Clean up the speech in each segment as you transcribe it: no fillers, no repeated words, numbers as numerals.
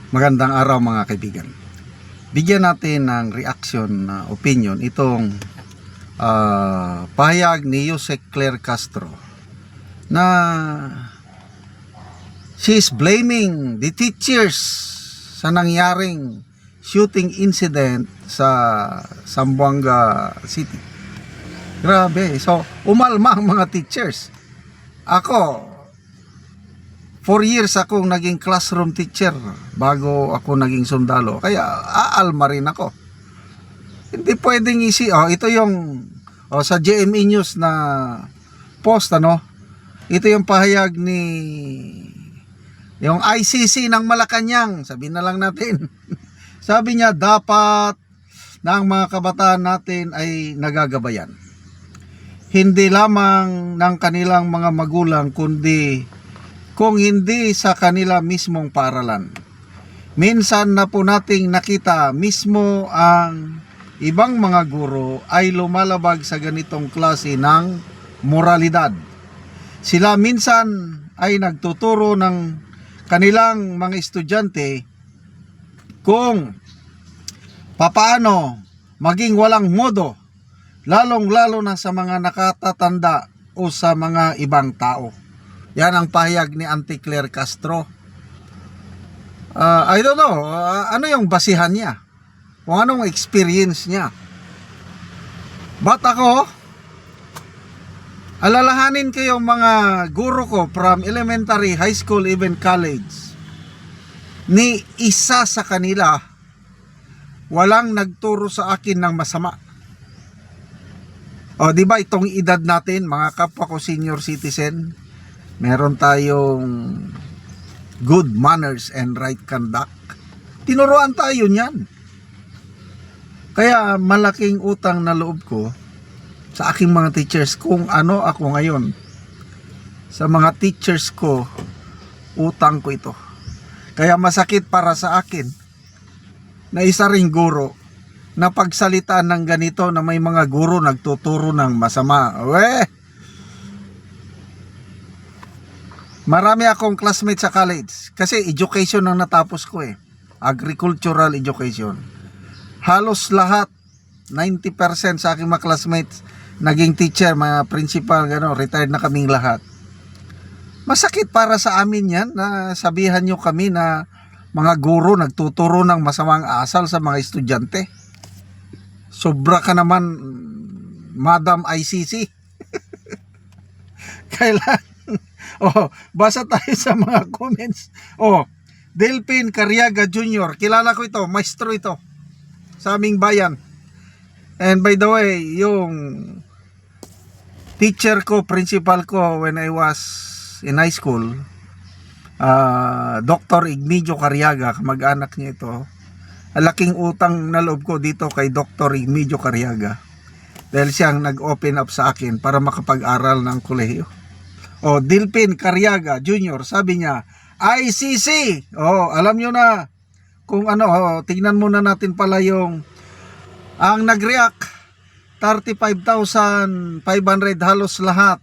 Magandang araw mga kaibigan. Bigyan natin ng reaction na opinion itong pahayag ni Yusek Claire Castro na she is blaming the teachers sa nangyaring shooting incident sa Zamboanga City. Grabe. So, umalma ang mga teachers. Ako, 4 years akong naging classroom teacher bago ako naging sundalo. Kaya aalma rin ako. Hindi pwedeng ito yung sa GMA News na post, ito yung pahayag ni yung ICC ng Malacanang. Sabihin na lang natin. Sabi niya dapat na ang mga kabataan natin ay nagagabayan. Hindi lamang ng kanilang mga magulang kundi kung hindi sa kanila mismong paaralan. Minsan na po nating nakita mismo ang ibang mga guro ay lumalabag sa ganitong klase ng moralidad. Sila minsan ay nagtuturo ng kanilang mga estudyante kung papaano maging walang modo, lalong-lalo na sa mga nakatatanda o sa mga ibang tao. Yan ang pahayag ni Auntie Claire Castro. I don't know, ano yung basihan niya? Kung anong experience niya. But ako, alalahanin ko yung mga guro ko from elementary, high school, even college. Ni isa sa kanila, walang nagturo sa akin ng masama. O, di ba itong edad natin, mga kapwa ko senior citizen, meron tayong good manners and right conduct. Tinuruan tayo niyan. Kaya malaking utang na loob ko sa aking mga teachers kung ano ako ngayon. Sa mga teachers ko, utang ko ito. Kaya masakit para sa akin na isa ring guro na pagsalitaan ng ganito na may mga guro nagtuturo ng masama. Marami akong classmates sa college kasi education ang natapos ko agricultural education. Halos lahat 90% sa aking mga classmates naging teacher, mga principal, retired na kaming lahat. Masakit para sa amin yan na sabihan nyo kami na mga guro nagtuturo ng masamang asal sa mga estudyante. Sobra ka naman, Madam ICC. Kailan? Basa tayo sa mga comments. Delphin Cariaga Jr. Kilala ko ito, maestro ito sa aming bayan. And by the way, yung teacher ko, principal ko when I was in high school, Dr. Igmedio Cariaga, kamag-anak niya ito. Alaking utang na loob ko dito kay Dr. Igmedio Cariaga dahil siyang nag-open up sa akin para makapag-aral ng kolehiyo. Delphin Cariaga Jr. sabi niya, ICC. Alam nyo na kung ano. Tingnan muna natin pala yung ang nag-react 35,500 halos lahat.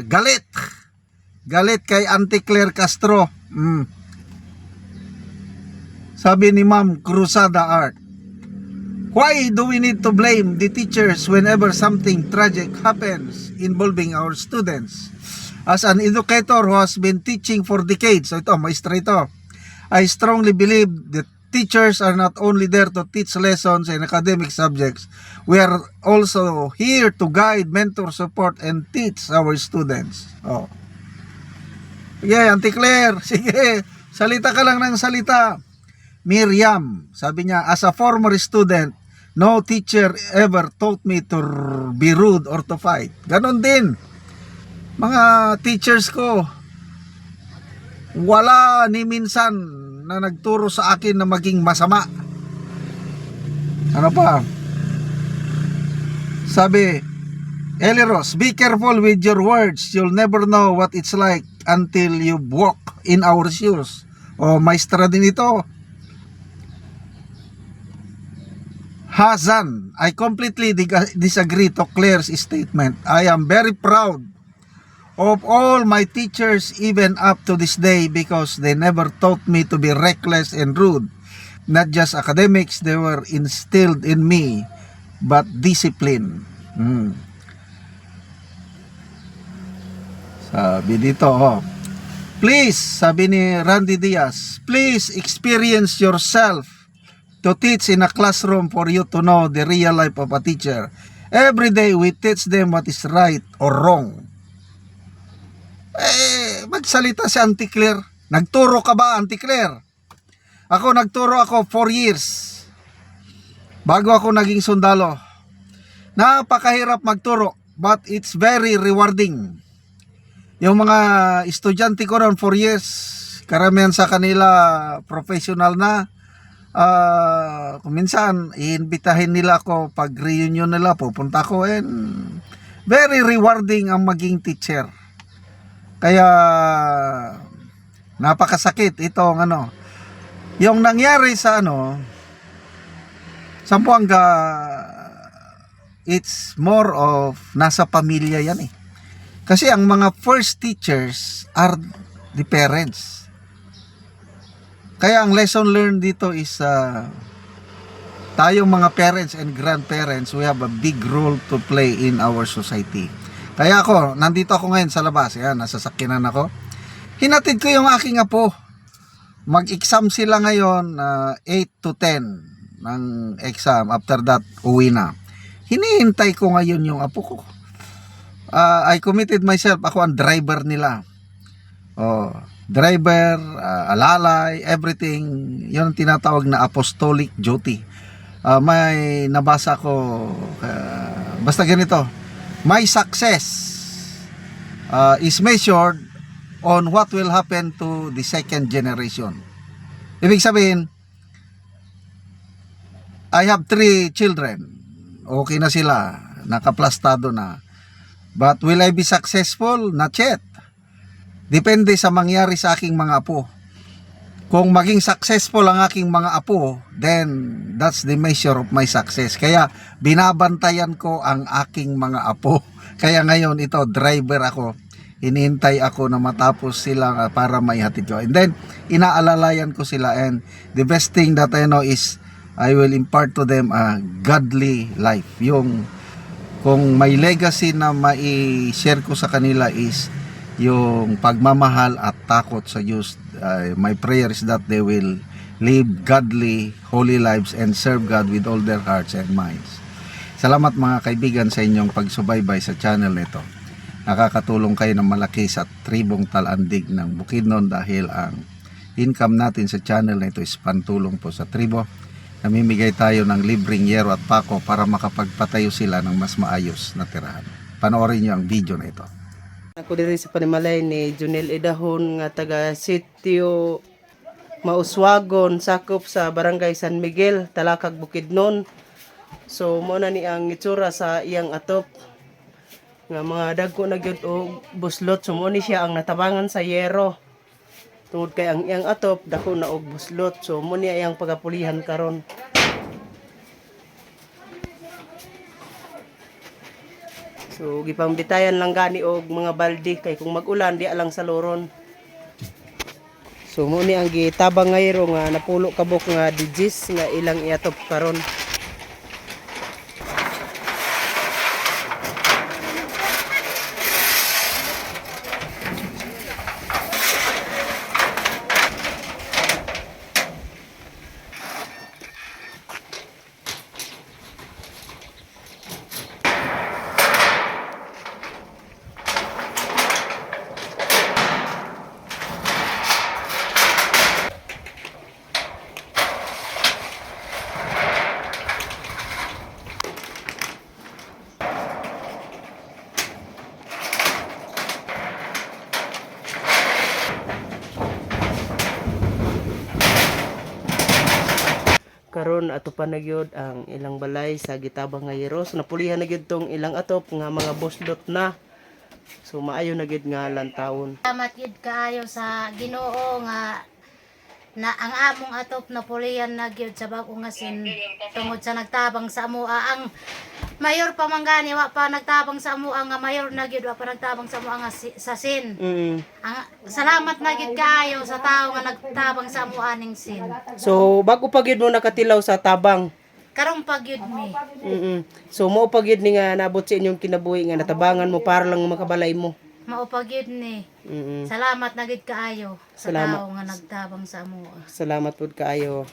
Galit kay Auntie Claire Castro. Sabi ni Ma'am Cruzada Art, why do we need to blame the teachers whenever something tragic happens involving our students? As an educator who has been teaching for decades, maestra ito, I strongly believe that teachers are not only there to teach lessons in academic subjects. We are also here to guide, mentor, support, and teach our students. Sige, Auntie Claire, sige, salita ka lang ng salita. Miriam, sabi niya, as a former student, no teacher ever taught me to be rude or to fight. Ganon din. Mga teachers ko, wala ni minsan na nagturo sa akin na maging masama. Ano pa? Sabi, Eliros, be careful with your words. You'll never know what it's like until you walk in our shoes. Maestra din ito. Hazan, I completely disagree to Claire's statement. I am very proud of all my teachers even up to this day, because they never taught me to be reckless and rude. Not just academics, they were instilled in me, but discipline. Sabi dito, please, sabi ni Randy Diaz, please experience yourself to teach in a classroom for you to know the real life of a teacher. Every day we teach them what is right or wrong. Magsalita si Auntie Claire. Nagturo ka ba, Auntie Claire? Ako, nagturo ako 4 years bago ako naging sundalo. Napakahirap magturo, but it's very rewarding. Yung mga estudyante ko noon 4 years, karamihan sa kanila professional na. Kung minsan iimbitahin nila ako pag reunion nila, pupunta ko, and very rewarding ang maging teacher. Kaya napakasakit itong yung nangyari sa Zamboanga. It's more of nasa pamilya yan eh. Kasi ang mga first teachers are the parents. Kaya ang lesson learned dito is tayong mga parents and grandparents, we have a big role to play in our society. Kaya ako, nandito ako ngayon sa labas. Yan, nasa sakyanan ako. Hinatid ko yung aking apo. Mag-exam sila ngayon, 8 to 10 ng exam. After that, uwi na. Hinihintay ko ngayon yung apo ko. I committed myself, ako ang driver nila. Driver, alalay, everything. Yun ang tinatawag na apostolic duty. May nabasa ko, basta ganito, my success is measured on what will happen to the second generation. Ibig sabihin, I have 3 children. Okay na sila, nakaplastado na. But will I be successful? Not yet. Depende sa mangyari sa aking mga apo. Kung maging successful ang aking mga apo, then that's the measure of my success. Kaya binabantayan ko ang aking mga apo. Kaya ngayon ito, driver ako. Hinihintay ako na matapos sila para maihatid ko. And then, inaalalayan ko sila. And the best thing that I know is I will impart to them a godly life. Yung, kung may legacy na mai-share ko sa kanila is yung pagmamahal at takot sa Diyos. My prayer is that they will live godly, holy lives and serve God with all their hearts and minds. Salamat mga kaibigan sa inyong pagsubaybay sa channel nito. Nakakatulong kayo ng malaki sa tribong Talandig ng Bukidnon dahil ang income natin sa channel na ito is pantulong po sa tribo. Namimigay tayo ng libreng yero at pako para makapagpatayo sila ng mas maayos na tirahan. Panoorin nyo ang video na ito. Ako diri sa panimalay ni Junel Idahon nga taga Sitio Mauswagon, sakop sa Barangay San Miguel, Talakag, Bukidnon. So mo na ni ang itsura sa iyang atop nga mga dagko na gyud og buslot. So mo ni siya ang natabangan sa yero. Tungod kay ang iyang atop dako na og buslot. So mo ni iyang pagapulihan karon. So gipambitayan lang gani og mga balde kay kung mag-ulan di alang sa loron. So mo ni ang gitabang ngayro nga napulo kabok nga digis nga ilang iatop karon. Karon ato pa nagyod ang ilang balay sa gitabang nga yero. So napulihan na gyud tong ilang atop nga mga buslot na. So maayo na gyud nga lantawon. Salamat gyud kaayo sa Ginoo nga na ang among atop na pulihan na gyud sa bag-o nga sin tungod sa nagtabang sa amoa ang mayor pa man gani wa pa nagtabang sa amo nga mayor na gyud wa pa nagtabang sa amo nga sa sin. Ang salamat na gyud kaayo sa tao nga nagtabang sa amo aning sin. So bago pa gyud mo nakatilaw sa tabang. Karong pa gyud mi. So mo pa gyud ni nga nabot sa inyong kinabuhi nga natabangan mo para lang makabalay mo. Mao pa gyud ni. Salamat na gyud kaayo sa Salamat. tao nga nagtabang sa amo. Salamat pud kaayo.